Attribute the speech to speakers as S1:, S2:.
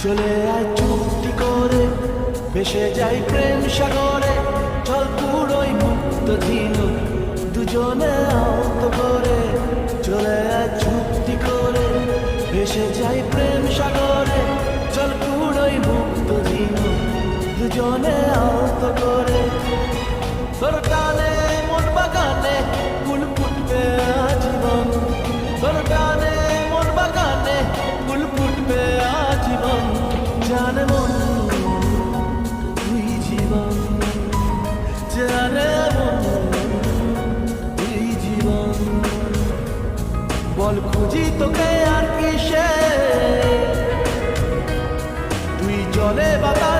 S1: চলে আয় চুক্তি করে, ভেসে যাই প্রেম সাগরে, চল পুরোই মুক্ত ঝিনুক দুজনে আহত করে। চলে আয় চুক্তি করে, ভেসে যাই প্রেম সাগরে, চল পুরোই মুক্ত ঝিনুক দুজনে আহত করে। তোর টানে মন বাগানে ফুল ফুটবে আজীবন, তোর টানে মন বাগানে ফুল ফুটবে আজীবন। জানে মন তুই জীবন, জানে মন তুই জীবন। বল খুঁজি তোকে আর কিসে, তুই জলে বাতা